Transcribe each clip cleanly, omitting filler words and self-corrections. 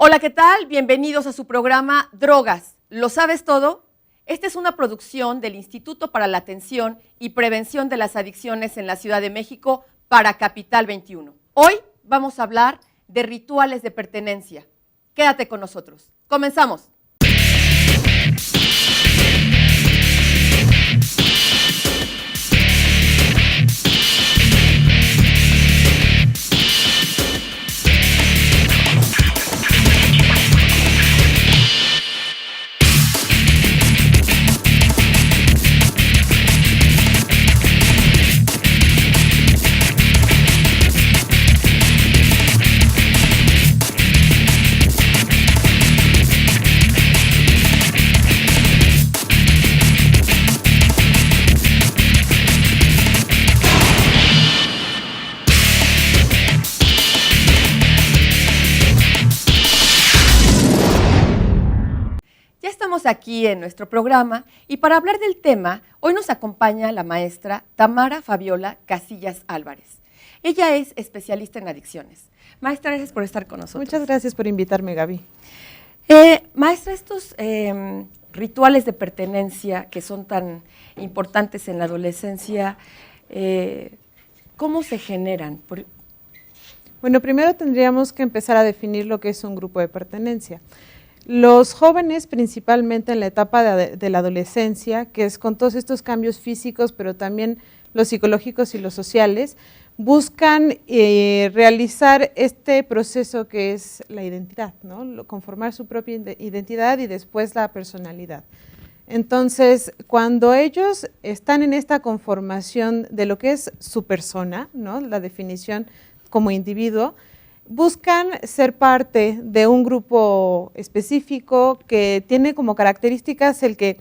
Hola, ¿qué tal? Bienvenidos a su programa Drogas. ¿Lo sabes todo? Esta es una producción del Instituto para la Atención y Prevención de las Adicciones en la Ciudad de México para Capital 21. Hoy vamos a hablar de rituales de pertenencia. Quédate con nosotros. Comenzamos. Aquí en nuestro programa y para hablar del tema, hoy nos acompaña la maestra Tamara Fabiola Casillas Álvarez. Ella es especialista en adicciones. Maestra, gracias por estar con nosotros. Muchas gracias por invitarme, Gaby. Maestra, estos rituales de pertenencia que son tan importantes en la adolescencia, ¿cómo se generan? Bueno, primero tendríamos que empezar a definir lo que es un grupo de pertenencia. Los jóvenes, principalmente en la etapa de la adolescencia, que es con todos estos cambios físicos, pero también los psicológicos y los sociales, buscan realizar este proceso que es la identidad, ¿no? Conformar su propia identidad y después la personalidad. Entonces, cuando ellos están en esta conformación de lo que es su persona, ¿no? La definición como individuo, buscan ser parte de un grupo específico que tiene como características el que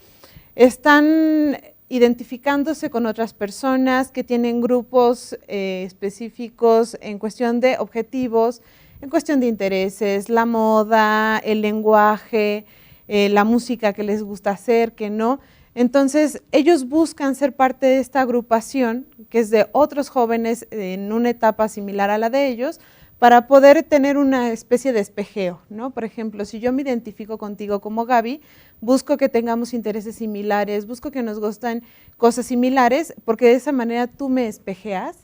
están identificándose con otras personas, que tienen grupos específicos en cuestión de objetivos, en cuestión de intereses, la moda, el lenguaje, la música que les gusta hacer, que no. Entonces, ellos buscan ser parte de esta agrupación, que es de otros jóvenes en una etapa similar a la de ellos, para poder tener una especie de espejeo, ¿no? Por ejemplo, si yo me identifico contigo como Gaby, busco que tengamos intereses similares, busco que nos gustan cosas similares, porque de esa manera tú me espejeas,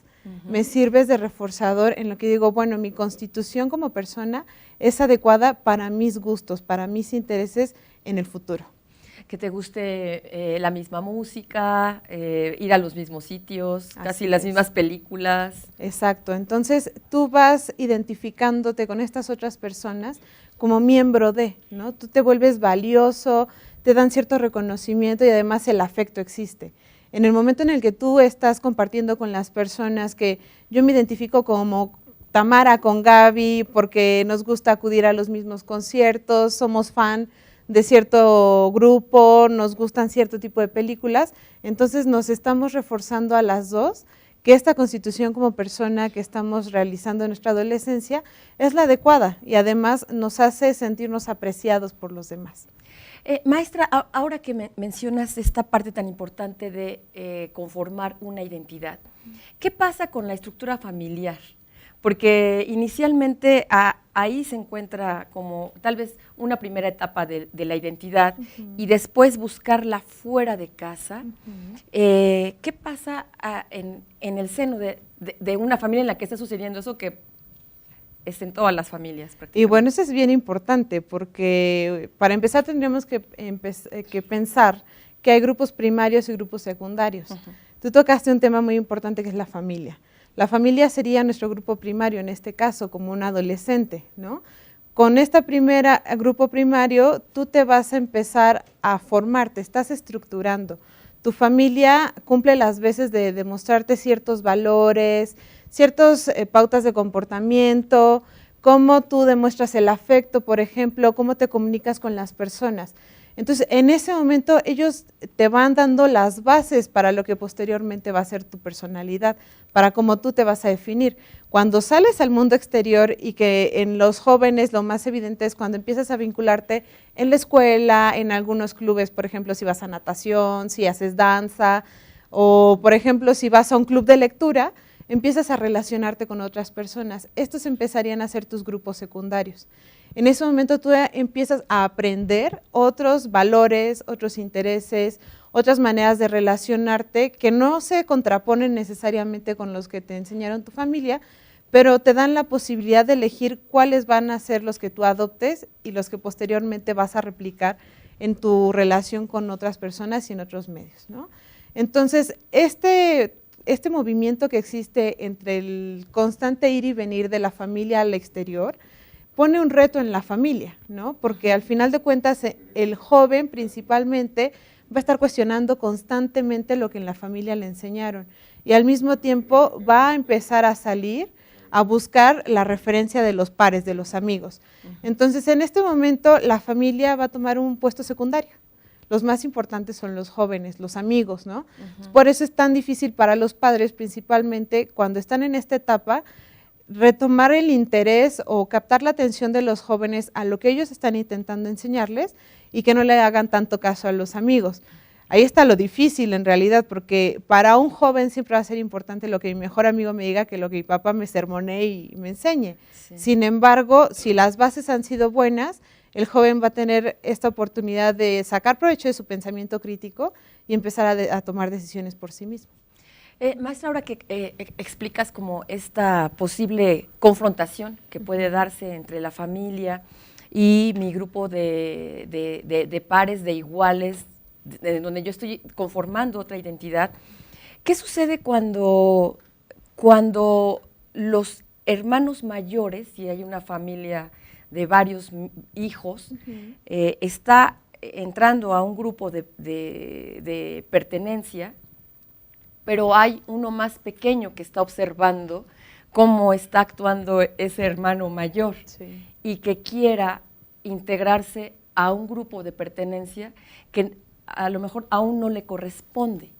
me sirves de reforzador en lo que digo, bueno, mi constitución como persona es adecuada para mis gustos, para mis intereses en el futuro. Que te guste la misma música, ir a los mismos sitios, casi las mismas películas. Exacto, entonces tú vas identificándote con estas otras personas como miembro de, ¿no? Tú te vuelves valioso, te dan cierto reconocimiento y además el afecto existe. En el momento en el que tú estás compartiendo con las personas que yo me identifico como Tamara con Gaby porque nos gusta acudir a los mismos conciertos, somos fan de cierto grupo, nos gustan cierto tipo de películas, entonces nos estamos reforzando a las dos que esta constitución como persona que estamos realizando en nuestra adolescencia es la adecuada y además nos hace sentirnos apreciados por los demás. Maestra, ahora que mencionas esta parte tan importante de conformar una identidad, ¿qué pasa con la estructura familiar? Porque inicialmente ahí se encuentra como tal vez una primera etapa de la identidad y después buscarla fuera de casa. ¿Qué pasa en el seno de una familia en la que está sucediendo eso que es en todas las familias prácticamente? Y bueno, eso es bien importante porque para empezar tendríamos que pensar que hay grupos primarios y grupos secundarios. Tú tocaste un tema muy importante que es la familia. La familia sería nuestro grupo primario, en este caso, como un adolescente, ¿no? Con este grupo primario, tú te vas a empezar a formar, te estás estructurando. Tu familia cumple las veces de demostrarte ciertos valores, ciertas pautas de comportamiento, cómo tú demuestras el afecto, por ejemplo, cómo te comunicas con las personas. Entonces, en ese momento ellos te van dando las bases para lo que posteriormente va a ser tu personalidad, para cómo tú te vas a definir. Cuando sales al mundo exterior y que en los jóvenes lo más evidente es cuando empiezas a vincularte en la escuela, en algunos clubes, por ejemplo, si vas a natación, si haces danza, o por ejemplo, si vas a un club de lectura, empiezas a relacionarte con otras personas. Estos empezarían a ser tus grupos secundarios. en ese momento tú empiezas a aprender otros valores, otros intereses, otras maneras de relacionarte que no se contraponen necesariamente con los que te enseñaron tu familia, pero te dan la posibilidad de elegir cuáles van a ser los que tú adoptes y los que posteriormente vas a replicar en tu relación con otras personas y en otros medios, ¿no? Entonces, este movimiento que existe entre el constante ir y venir de la familia al exterior pone un reto en la familia, ¿no? Porque al final de cuentas el joven principalmente va a estar cuestionando constantemente lo que en la familia le enseñaron y al mismo tiempo va a empezar a salir a buscar la referencia de los pares, de los amigos. Entonces, en este momento la familia va a tomar un puesto secundario. Los más importantes son los jóvenes, los amigos, ¿no? Por eso es tan difícil para los padres, principalmente cuando están en esta etapa, retomar el interés o captar la atención de los jóvenes a lo que ellos están intentando enseñarles y que no le hagan tanto caso a los amigos. Ahí está lo difícil en realidad, porque para un joven siempre va a ser importante lo que mi mejor amigo me diga que lo que mi papá me sermonee y me enseñe. Sí. Sin embargo, si las bases han sido buenas, el joven va a tener esta oportunidad de sacar provecho de su pensamiento crítico y empezar a tomar decisiones por sí mismo. Maestra, ahora que explicas como esta posible confrontación que puede darse entre la familia y mi grupo de pares, de iguales, donde yo estoy conformando otra identidad, ¿qué sucede cuando los hermanos mayores, si hay una familia de varios hijos, está entrando a un grupo de pertenencia, pero hay uno más pequeño que está observando cómo está actuando ese hermano mayor y que quiera integrarse a un grupo de pertenencia que a lo mejor aún no le corresponde?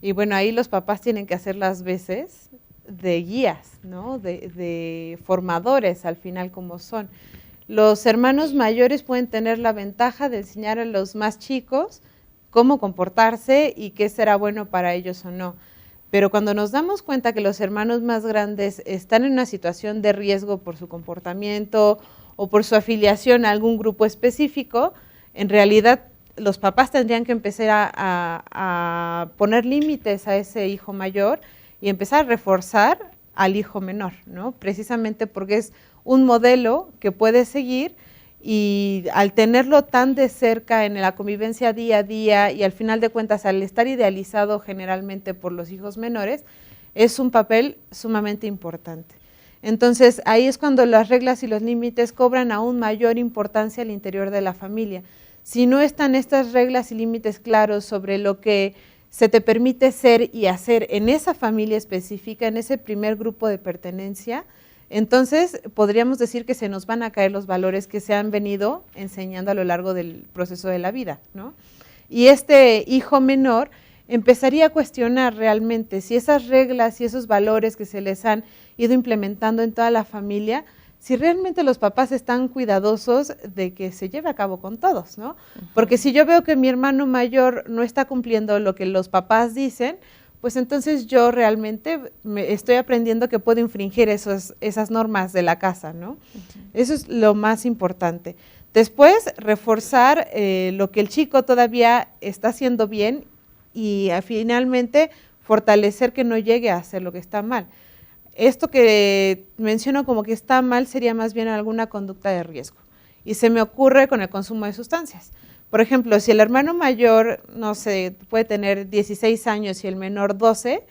Y bueno, ahí los papás tienen que hacer las veces de guías, ¿no? De formadores al final como son. Los hermanos mayores pueden tener la ventaja de enseñar a los más chicos cómo comportarse y qué será bueno para ellos o no. Pero cuando nos damos cuenta que los hermanos más grandes están en una situación de riesgo por su comportamiento o por su afiliación a algún grupo específico, en realidad los papás tendrían que empezar a poner límites a ese hijo mayor y empezar a reforzar al hijo menor, ¿no? Precisamente porque es un modelo que puede seguir y al tenerlo tan de cerca en la convivencia día a día y al final de cuentas al estar idealizado generalmente por los hijos menores, es un papel sumamente importante. Entonces ahí es cuando las reglas y los límites cobran aún mayor importancia al interior de la familia. Si no están estas reglas y límites claros sobre lo que se te permite ser y hacer en esa familia específica, en ese primer grupo de pertenencia, entonces podríamos decir que se nos van a caer los valores que se han venido enseñando a lo largo del proceso de la vida, ¿no? Y este hijo menor empezaría a cuestionar realmente si esas reglas y esos valores que se les han ido implementando en toda la familia, si realmente los papás están cuidadosos de que se lleve a cabo con todos, ¿no? Porque si yo veo que mi hermano mayor no está cumpliendo lo que los papás dicen, pues entonces yo realmente estoy aprendiendo que puedo infringir esas normas de la casa, ¿no? Eso es lo más importante. Después, reforzar lo que el chico todavía está haciendo bien y finalmente fortalecer que no llegue a hacer lo que está mal. Esto que menciono como que está mal sería más bien alguna conducta de riesgo. Y se me ocurre con el consumo de sustancias. Por ejemplo, si el hermano mayor, no sé, puede tener 16 años y el menor 12,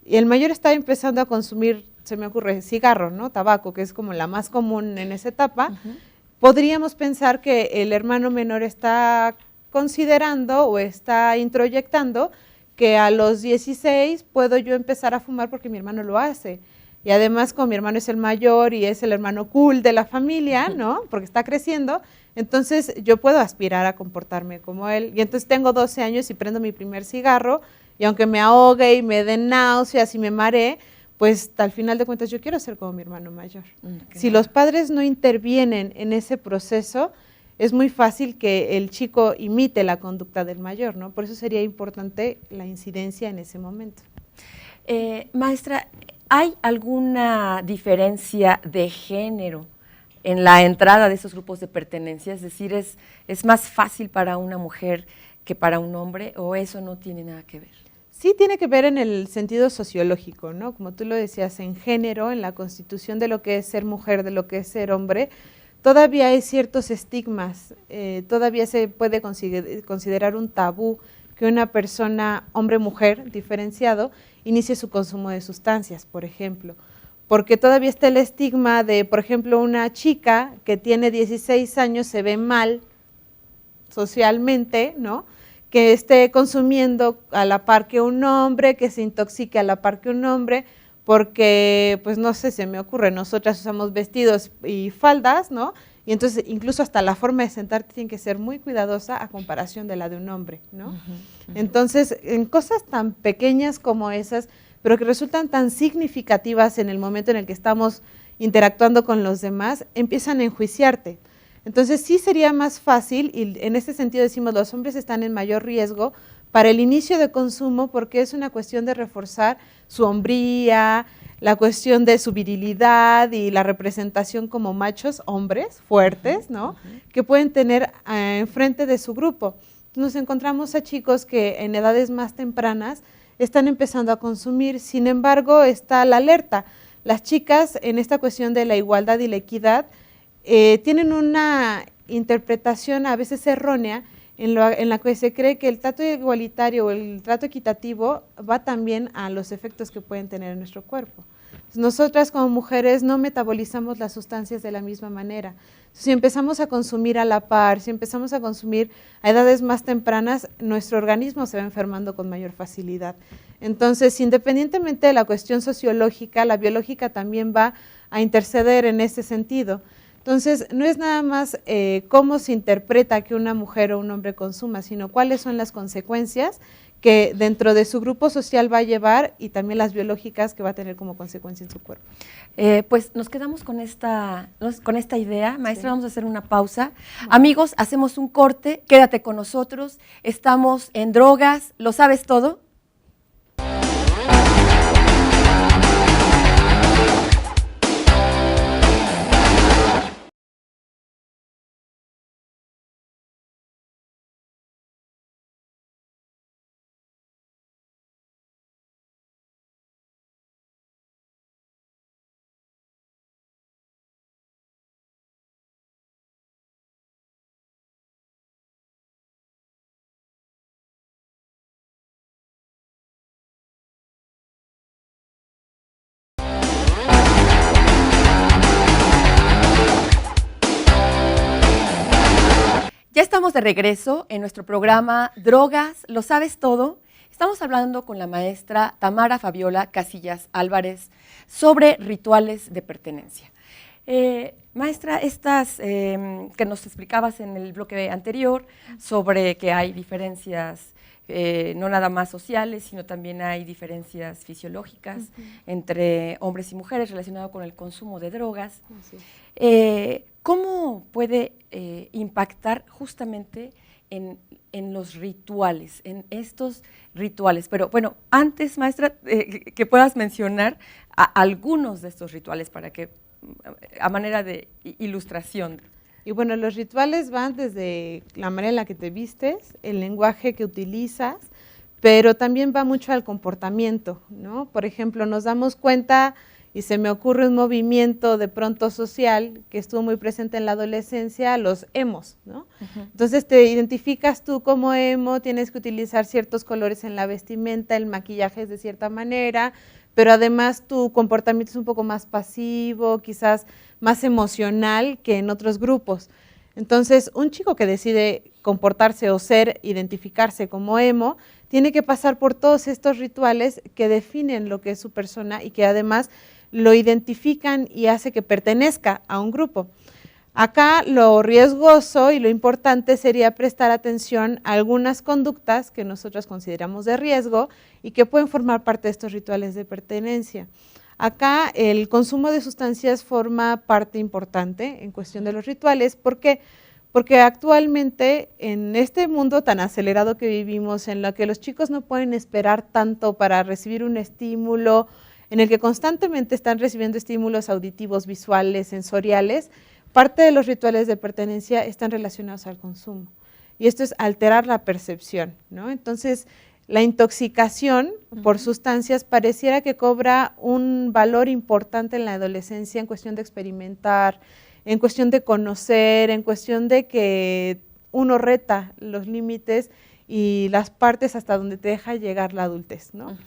y el mayor está empezando a consumir, se me ocurre, cigarro, ¿no? Tabaco, que es como la más común en esa etapa, podríamos pensar que el hermano menor está considerando o está introyectando que a los 16 puedo yo empezar a fumar porque mi hermano lo hace. Y además, como mi hermano es el mayor y es el hermano cool de la familia, ¿no? Porque está creciendo, entonces yo puedo aspirar a comportarme como él. Y entonces tengo 12 años y prendo mi primer cigarro, y aunque me ahogue y me den náuseas y me maree, pues al final de cuentas yo quiero ser como mi hermano mayor. Si los padres no intervienen en ese proceso, es muy fácil que el chico imite la conducta del mayor, ¿no? Por eso sería importante la incidencia en ese momento. Maestra, ¿hay alguna diferencia de género en la entrada de esos grupos de pertenencia? Es decir, ¿es más fácil para una mujer que para un hombre, o eso no tiene nada que ver? Sí tiene que ver en el sentido sociológico, ¿no? Como tú lo decías, en género, en la constitución de lo que es ser mujer, de lo que es ser hombre, todavía hay ciertos estigmas, todavía se puede considerar un tabú que una persona, hombre-mujer, diferenciado, inicie su consumo de sustancias, por ejemplo. Porque todavía está el estigma de, por ejemplo, una chica que tiene 16 años se ve mal socialmente, ¿no?, que esté consumiendo a la par que un hombre, que se intoxique a la par que un hombre, porque, pues no sé, se me ocurre, nosotras usamos vestidos y faldas, ¿no? Y entonces incluso hasta la forma de sentarte tiene que ser muy cuidadosa a comparación de la de un hombre, ¿no? Entonces, en cosas tan pequeñas como esas, pero que resultan tan significativas en el momento en el que estamos interactuando con los demás, empiezan a enjuiciarte. Entonces sí sería más fácil, y en este sentido decimos los hombres están en mayor riesgo para el inicio de consumo porque es una cuestión de reforzar su hombría, la cuestión de su virilidad y la representación como machos, hombres fuertes, ¿no?, que pueden tener enfrente de su grupo. Nos encontramos a chicos que en edades más tempranas están empezando a consumir, sin embargo está la alerta. Las chicas en esta cuestión de la igualdad y la equidad tienen una interpretación a veces errónea en la que se cree que el trato igualitario o el trato equitativo va también a los efectos que pueden tener en nuestro cuerpo. Nosotras como mujeres no metabolizamos las sustancias de la misma manera. Si empezamos a consumir a la par, si empezamos a consumir a edades más tempranas, nuestro organismo se va enfermando con mayor facilidad. Entonces, independientemente de la cuestión sociológica, la biológica también va a interceder en ese sentido. Entonces, no es nada más cómo se interpreta que una mujer o un hombre consuma, sino cuáles son las consecuencias que dentro de su grupo social va a llevar y también las biológicas que va a tener como consecuencia en su cuerpo. Pues nos quedamos con esta idea. Maestra, sí. Vamos a hacer una pausa. Amigos, hacemos un corte, quédate con nosotros. Estamos en Drogas, ¿lo sabes todo? Ya estamos de regreso en nuestro programa Drogas, ¿lo sabes todo? Estamos hablando con la maestra Tamara Fabiola Casillas Álvarez sobre rituales de pertenencia. Maestra, estas que nos explicabas en el bloque anterior sobre que hay diferencias no nada más sociales, sino también hay diferencias fisiológicas entre hombres y mujeres relacionado con el consumo de drogas. ¿Cómo puede impactar justamente en los rituales, en estos rituales? Pero bueno, antes, maestra, que puedas mencionar algunos de estos rituales para que, a manera de ilustración. Y bueno, los rituales van desde la manera en la que te vistes, el lenguaje que utilizas, pero también va mucho al comportamiento, ¿no? Por ejemplo, nos damos cuenta y se me ocurre un movimiento de pronto social que estuvo muy presente en la adolescencia, los emos, ¿no? Entonces te identificas tú como emo, tienes que utilizar ciertos colores en la vestimenta, el maquillaje es de cierta manera, pero además tu comportamiento es un poco más pasivo, quizás más emocional que en otros grupos. Entonces, un chico que decide comportarse o identificarse como emo, tiene que pasar por todos estos rituales que definen lo que es su persona y que además lo identifican y hace que pertenezca a un grupo. Acá lo riesgoso y lo importante sería prestar atención a algunas conductas que nosotros consideramos de riesgo y que pueden formar parte de estos rituales de pertenencia. Acá el consumo de sustancias forma parte importante en cuestión de los rituales. ¿Por qué? Porque actualmente en este mundo tan acelerado que vivimos, en lo que los chicos no pueden esperar tanto para recibir un estímulo, en el que constantemente están recibiendo estímulos auditivos, visuales, sensoriales, parte de los rituales de pertenencia están relacionados al consumo. Y esto es alterar la percepción, ¿no? Entonces, la intoxicación por sustancias pareciera que cobra un valor importante en la adolescencia en cuestión de experimentar, en cuestión de conocer, en cuestión de que uno reta los límites y las partes hasta donde te deja llegar la adultez, ¿no?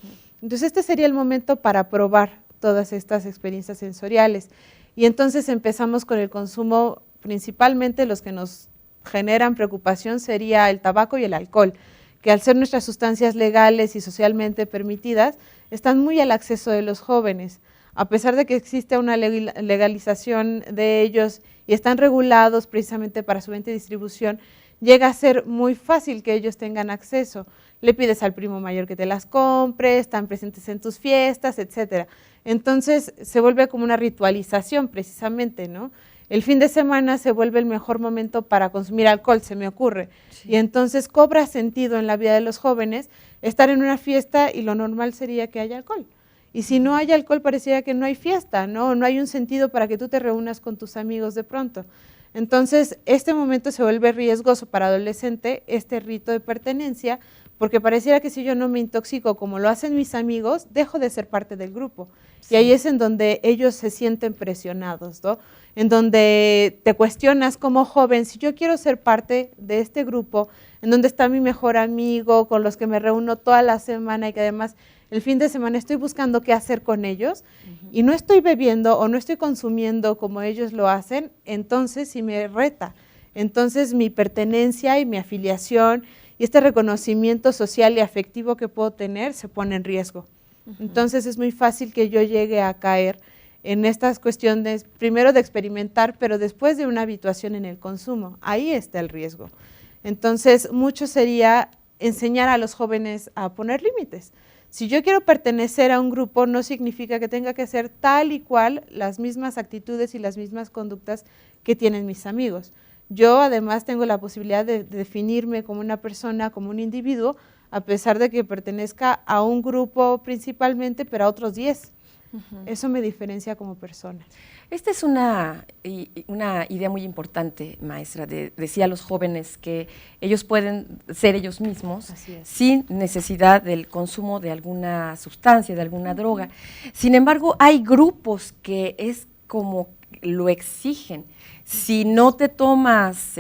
Entonces, este sería el momento para probar todas estas experiencias sensoriales. Y entonces empezamos con el consumo, principalmente los que nos generan preocupación sería el tabaco y el alcohol, que al ser nuestras sustancias legales y socialmente permitidas, están muy al acceso de los jóvenes. A pesar de que existe una legalización de ellos y están regulados precisamente para su venta y distribución, llega a ser muy fácil que ellos tengan acceso. Le pides al primo mayor que te las compre, están presentes en tus fiestas, etcétera. Entonces se vuelve como una ritualización precisamente, ¿no? El fin de semana se vuelve el mejor momento para consumir alcohol, se me ocurre. Sí. Y entonces cobra sentido en la vida de los jóvenes estar en una fiesta y lo normal sería que haya alcohol. Y si no hay alcohol, pareciera que no hay fiesta, ¿no? No hay un sentido para que tú te reúnas con tus amigos de pronto. Entonces, este momento se vuelve riesgoso para adolescente, este rito de pertenencia, porque pareciera que si yo no me intoxico como lo hacen mis amigos, dejo de ser parte del grupo. Sí. Y ahí es en donde ellos se sienten presionados, ¿no? En donde te cuestionas como joven, si yo quiero ser parte de este grupo, en donde está mi mejor amigo, con los que me reúno toda la semana y que además el fin de semana estoy buscando qué hacer con ellos y no estoy bebiendo o no estoy consumiendo como ellos lo hacen, entonces sí me reta. Entonces mi pertenencia y mi afiliación y este reconocimiento social y afectivo que puedo tener se pone en riesgo. Entonces es muy fácil que yo llegue a caer en estas cuestiones, primero de experimentar, pero después de una habituación en el consumo. Ahí está el riesgo. Entonces, mucho sería enseñar a los jóvenes a poner límites. Si yo quiero pertenecer a un grupo, no significa que tenga que hacer tal y cual las mismas actitudes y las mismas conductas que tienen mis amigos. Yo además tengo la posibilidad de definirme como una persona, como un individuo, a pesar de que pertenezca a un grupo principalmente, pero a otros 10. Eso me diferencia como persona. Esta es una idea muy importante, maestra, de decir a los jóvenes que ellos pueden ser ellos mismos sin necesidad del consumo de alguna sustancia, de alguna droga. Sin embargo, hay grupos que es como lo exigen. Si no te tomas,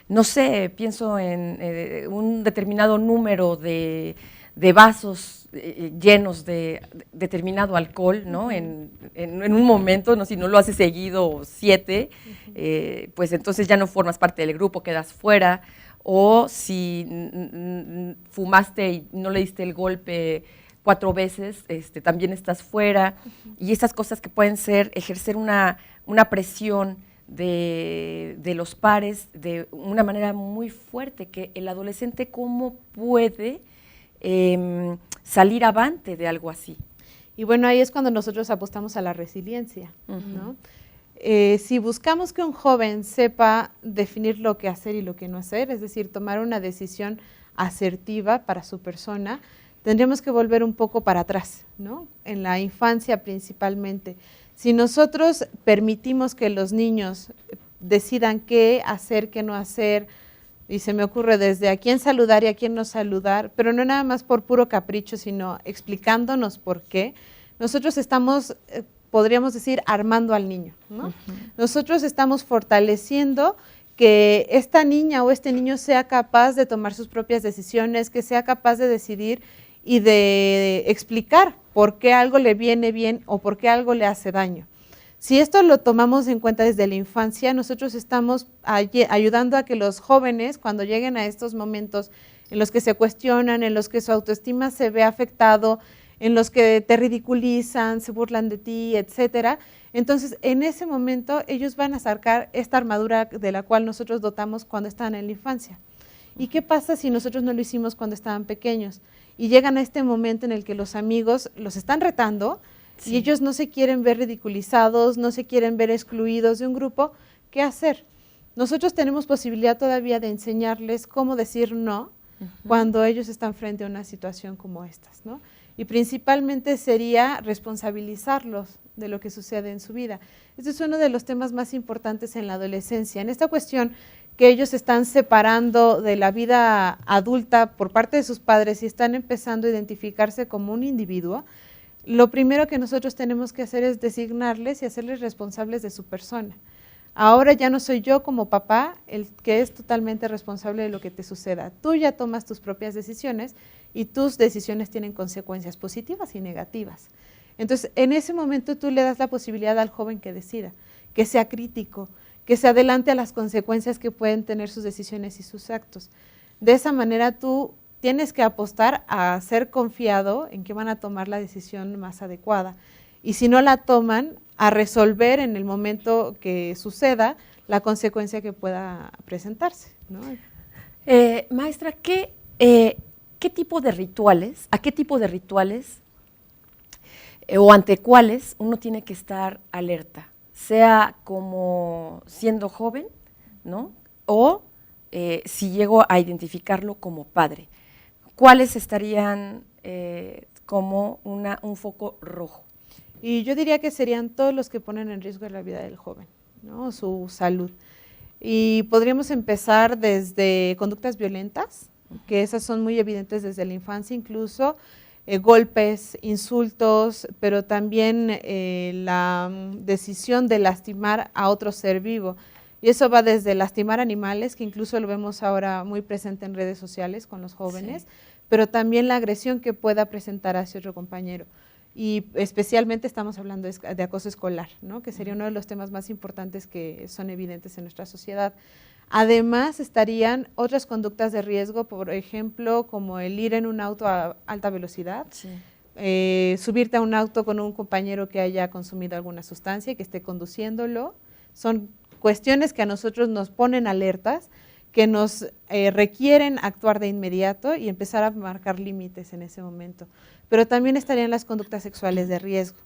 no sé, pienso en un determinado número de vasos llenos de determinado alcohol, ¿no? En un momento, ¿no? Si no lo haces seguido 7, pues entonces ya no formas parte del grupo, quedas fuera, o si fumaste y no le diste el golpe 4 veces, también estás fuera, y esas cosas que pueden ser, ejercer una presión de los pares de una manera muy fuerte, que el adolescente cómo puede salir avante de algo así. Y bueno, ahí es cuando nosotros apostamos a la resiliencia, ¿no? Si buscamos que un joven sepa definir lo que hacer y lo que no hacer, es decir, tomar una decisión asertiva para su persona, tendríamos que volver un poco para atrás, ¿no? En la infancia principalmente. Si nosotros permitimos que los niños decidan qué hacer, qué no hacer, y se me ocurre desde a quién saludar y a quién no saludar, pero no nada más por puro capricho, sino explicándonos por qué, nosotros estamos, podríamos decir, armando al niño, ¿no? Nosotros estamos fortaleciendo que esta niña o este niño sea capaz de tomar sus propias decisiones, que sea capaz de decidir y de explicar por qué algo le viene bien o por qué algo le hace daño. Si esto lo tomamos en cuenta desde la infancia, nosotros estamos ayudando a que los jóvenes, cuando lleguen a estos momentos en los que se cuestionan, en los que su autoestima se ve afectado, en los que te ridiculizan, se burlan de ti, etcétera, entonces en ese momento ellos van a sacar esta armadura de la cual nosotros dotamos cuando están en la infancia. ¿Y qué pasa si nosotros no lo hicimos cuando estaban pequeños? Y llegan a este momento en el que los amigos los están retando, y ellos no se quieren ver ridiculizados, no se quieren ver excluidos de un grupo, ¿qué hacer? Nosotros tenemos posibilidad todavía de enseñarles cómo decir no cuando ellos están frente a una situación como estas, ¿no? y principalmente sería responsabilizarlos de lo que sucede en su vida. Este es uno de los temas más importantes en la adolescencia, en esta cuestión que ellos se están separando de la vida adulta por parte de sus padres y están empezando a identificarse como un individuo. Lo primero que nosotros tenemos que hacer es designarles y hacerles responsables de su persona. Ahora ya no soy yo como papá el que es totalmente responsable de lo que te suceda. Tú ya tomas tus propias decisiones y tus decisiones tienen consecuencias positivas y negativas. Entonces, en ese momento tú le das la posibilidad al joven que decida, que sea crítico, que se adelante a las consecuencias que pueden tener sus decisiones y sus actos. De esa manera tú tienes que apostar a ser confiado en que van a tomar la decisión más adecuada. Y si no la toman, a resolver en el momento que suceda la consecuencia que pueda presentarse, ¿no? Maestra, ¿a qué tipo de rituales o ante cuáles uno tiene que estar alerta? Sea como siendo joven, ¿no? O si llego a identificarlo como padre. ¿Cuáles estarían como un foco rojo? Y yo diría que serían todos los que ponen en riesgo la vida del joven, ¿no? Su salud. Y podríamos empezar desde conductas violentas, que esas son muy evidentes desde la infancia, incluso golpes, insultos, pero también la decisión de lastimar a otro ser vivo. Y eso va desde lastimar animales, que incluso lo vemos ahora muy presente en redes sociales con los jóvenes, sí, pero también la agresión que pueda presentar hacia otro compañero. Y especialmente estamos hablando de acoso escolar, ¿no? Que sería uno de los temas más importantes que son evidentes en nuestra sociedad. Además estarían otras conductas de riesgo, por ejemplo, como el ir en un auto a alta velocidad, sí, subirte a un auto con un compañero que haya consumido alguna sustancia y que esté conduciéndolo. Son cuestiones que a nosotros nos ponen alertas, que nos requieren actuar de inmediato y empezar a marcar límites en ese momento. Pero también estarían las conductas sexuales de riesgo.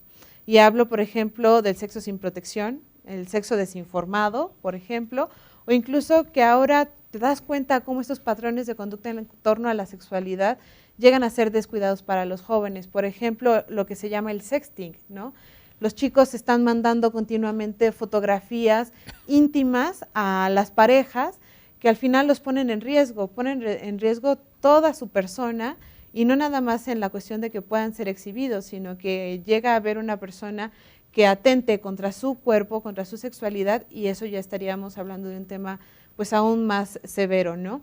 Y hablo, por ejemplo, del sexo sin protección, el sexo desinformado, por ejemplo, o incluso que ahora te das cuenta cómo estos patrones de conducta en torno a la sexualidad llegan a ser descuidados para los jóvenes. Por ejemplo, lo que se llama el sexting, ¿no? Los chicos están mandando continuamente fotografías íntimas a las parejas que al final los ponen en riesgo toda su persona, y no nada más en la cuestión de que puedan ser exhibidos, sino que llega a haber una persona que atente contra su cuerpo, contra su sexualidad, y eso ya estaríamos hablando de un tema pues aún más severo, ¿no?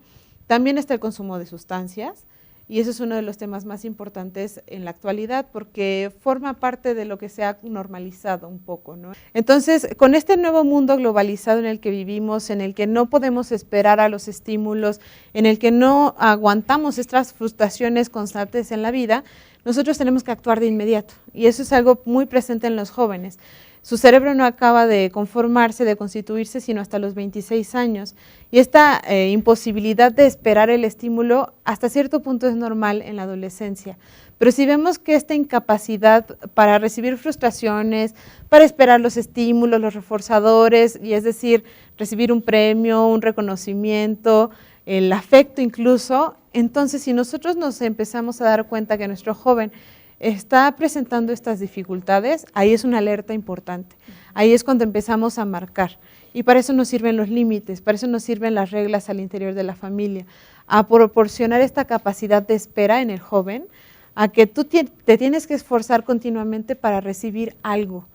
También está el consumo de sustancias, y eso es uno de los temas más importantes en la actualidad porque forma parte de lo que se ha normalizado un poco, ¿no? Entonces, con este nuevo mundo globalizado en el que vivimos, en el que no podemos esperar a los estímulos, en el que no aguantamos estas frustraciones constantes en la vida, nosotros tenemos que actuar de inmediato, y eso es algo muy presente en los jóvenes. Su cerebro no acaba de conformarse, de constituirse, sino hasta los 26 años. Y esta imposibilidad de esperar el estímulo hasta cierto punto es normal en la adolescencia. Pero si vemos que esta incapacidad para recibir frustraciones, para esperar los estímulos, los reforzadores, y es decir, recibir un premio, un reconocimiento, el afecto incluso, entonces si nosotros nos empezamos a dar cuenta que nuestro joven está presentando estas dificultades, ahí es una alerta importante. Ahí es cuando empezamos a marcar. Y para eso nos sirven los límites, para eso nos sirven las reglas al interior de la familia, a proporcionar esta capacidad de espera en el joven, a que tú te tienes que esforzar continuamente para recibir algo.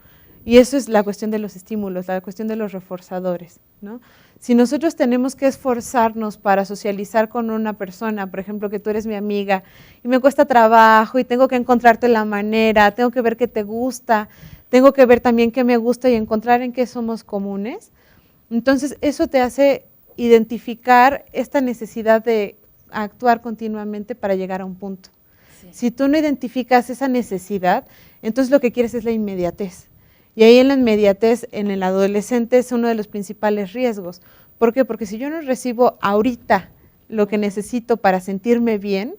Y eso es la cuestión de los estímulos, la cuestión de los reforzadores, ¿no? Si nosotros tenemos que esforzarnos para socializar con una persona, por ejemplo, que tú eres mi amiga y me cuesta trabajo y tengo que encontrarte la manera, tengo que ver qué te gusta, tengo que ver también qué me gusta y encontrar en qué somos comunes, entonces eso te hace identificar esta necesidad de actuar continuamente para llegar a un punto. Sí. Si tú no identificas esa necesidad, entonces lo que quieres es la inmediatez. Y ahí en la inmediatez, en el adolescente, es uno de los principales riesgos. ¿Por qué? Porque si yo no recibo ahorita lo que necesito para sentirme bien,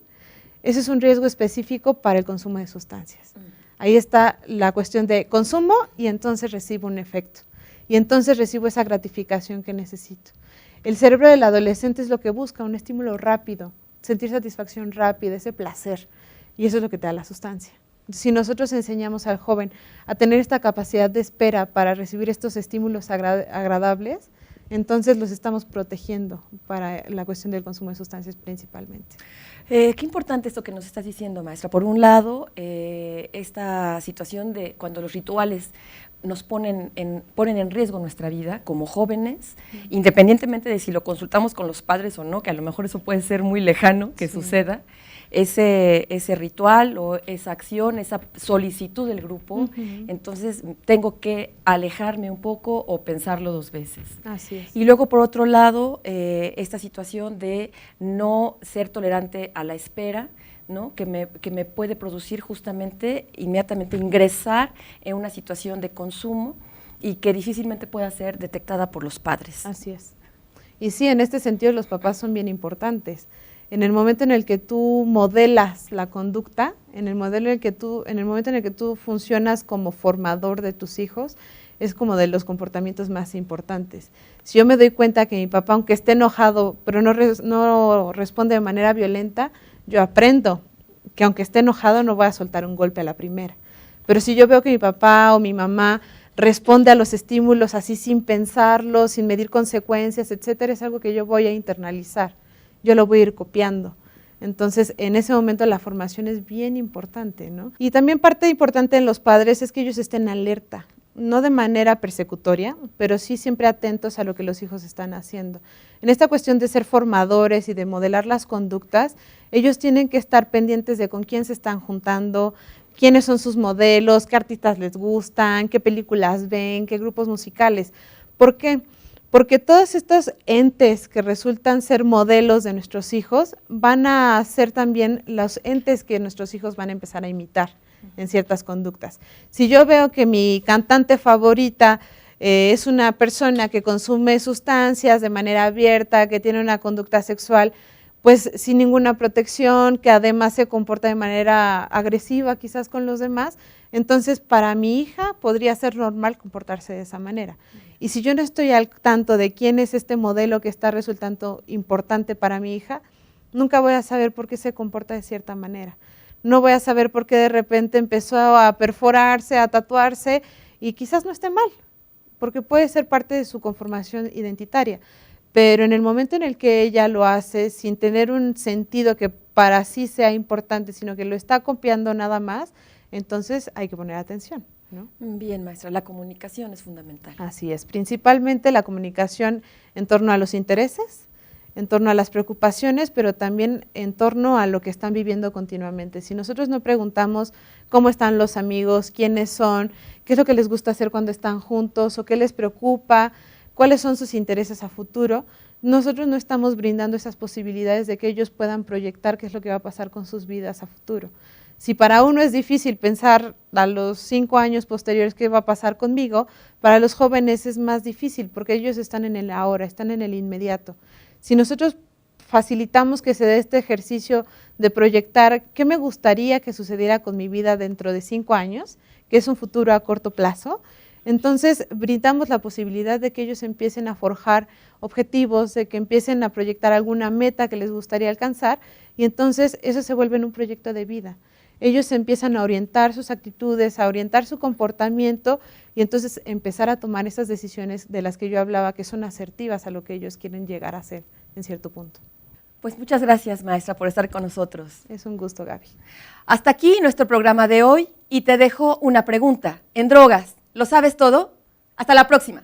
ese es un riesgo específico para el consumo de sustancias. Ahí está la cuestión de consumo y entonces recibo un efecto. Y entonces recibo esa gratificación que necesito. El cerebro del adolescente es lo que busca, un estímulo rápido, sentir satisfacción rápida, ese placer. y eso es lo que te da la sustancia. Si nosotros enseñamos al joven a tener esta capacidad de espera para recibir estos estímulos agradables, entonces los estamos protegiendo para la cuestión del consumo de sustancias principalmente. Qué importante esto que nos estás diciendo, maestra. Por un lado, esta situación de cuando los rituales nos ponen en riesgo nuestra vida como jóvenes, independientemente de si lo consultamos con los padres o no, que a lo mejor eso puede ser muy lejano que suceda, ese ritual o esa acción, esa solicitud del grupo, entonces tengo que alejarme un poco o pensarlo 2 veces. Así es. Y luego, por otro lado, esta situación de no ser tolerante a la espera, ¿no? que me puede producir justamente inmediatamente ingresar en una situación de consumo y que difícilmente pueda ser detectada por los padres. Así es. Y sí, en este sentido los papás son bien importantes. En el momento en el que tú modelas la conducta, en el momento en el que tú funcionas como formador de tus hijos, es como de los comportamientos más importantes. Si yo me doy cuenta que mi papá, aunque esté enojado, pero no responde de manera violenta, yo aprendo que aunque esté enojado no voy a soltar un golpe a la primera. Pero si yo veo que mi papá o mi mamá responde a los estímulos así sin pensarlo, sin medir consecuencias, etcétera, es algo que yo voy a internalizar. Yo lo voy a ir copiando. Entonces, en ese momento la formación es bien importante, ¿no? Y también parte importante en los padres es que ellos estén alerta, no de manera persecutoria, pero sí siempre atentos a lo que los hijos están haciendo. En esta cuestión de ser formadores y de modelar las conductas, ellos tienen que estar pendientes de con quién se están juntando, quiénes son sus modelos, qué artistas les gustan, qué películas ven, qué grupos musicales. ¿Por qué? Porque todos estos entes que resultan ser modelos de nuestros hijos van a ser también los entes que nuestros hijos van a empezar a imitar en ciertas conductas. Si yo veo que mi cantante favorita es una persona que consume sustancias de manera abierta, que tiene una conducta sexual, pues sin ninguna protección, que además se comporta de manera agresiva quizás con los demás, entonces para mi hija podría ser normal comportarse de esa manera. Y si yo no estoy al tanto de quién es este modelo que está resultando importante para mi hija, nunca voy a saber por qué se comporta de cierta manera. No voy a saber por qué de repente empezó a perforarse, a tatuarse, y quizás no esté mal, porque puede ser parte de su conformación identitaria. Pero en el momento en el que ella lo hace sin tener un sentido que para sí sea importante, sino que lo está copiando nada más, entonces hay que poner atención, ¿no? Bien, maestra, la comunicación es fundamental. Así es, principalmente la comunicación en torno a los intereses, en torno a las preocupaciones, pero también en torno a lo que están viviendo continuamente. Si nosotros no preguntamos cómo están los amigos, quiénes son, qué es lo que les gusta hacer cuando están juntos o qué les preocupa, cuáles son sus intereses a futuro, nosotros no estamos brindando esas posibilidades de que ellos puedan proyectar qué es lo que va a pasar con sus vidas a futuro. Si para uno es difícil pensar a los 5 años posteriores qué va a pasar conmigo, para los jóvenes es más difícil porque ellos están en el ahora, están en el inmediato. Si nosotros facilitamos que se dé este ejercicio de proyectar qué me gustaría que sucediera con mi vida dentro de 5 años, que es un futuro a corto plazo, entonces brindamos la posibilidad de que ellos empiecen a forjar objetivos, de que empiecen a proyectar alguna meta que les gustaría alcanzar y entonces eso se vuelve en un proyecto de vida. Ellos empiezan a orientar sus actitudes, a orientar su comportamiento y entonces empezar a tomar esas decisiones de las que yo hablaba que son asertivas a lo que ellos quieren llegar a ser en cierto punto. Pues muchas gracias, maestra, por estar con nosotros. Es un gusto, Gaby. Hasta aquí nuestro programa de hoy y te dejo una pregunta. En drogas, ¿lo sabes todo? Hasta la próxima.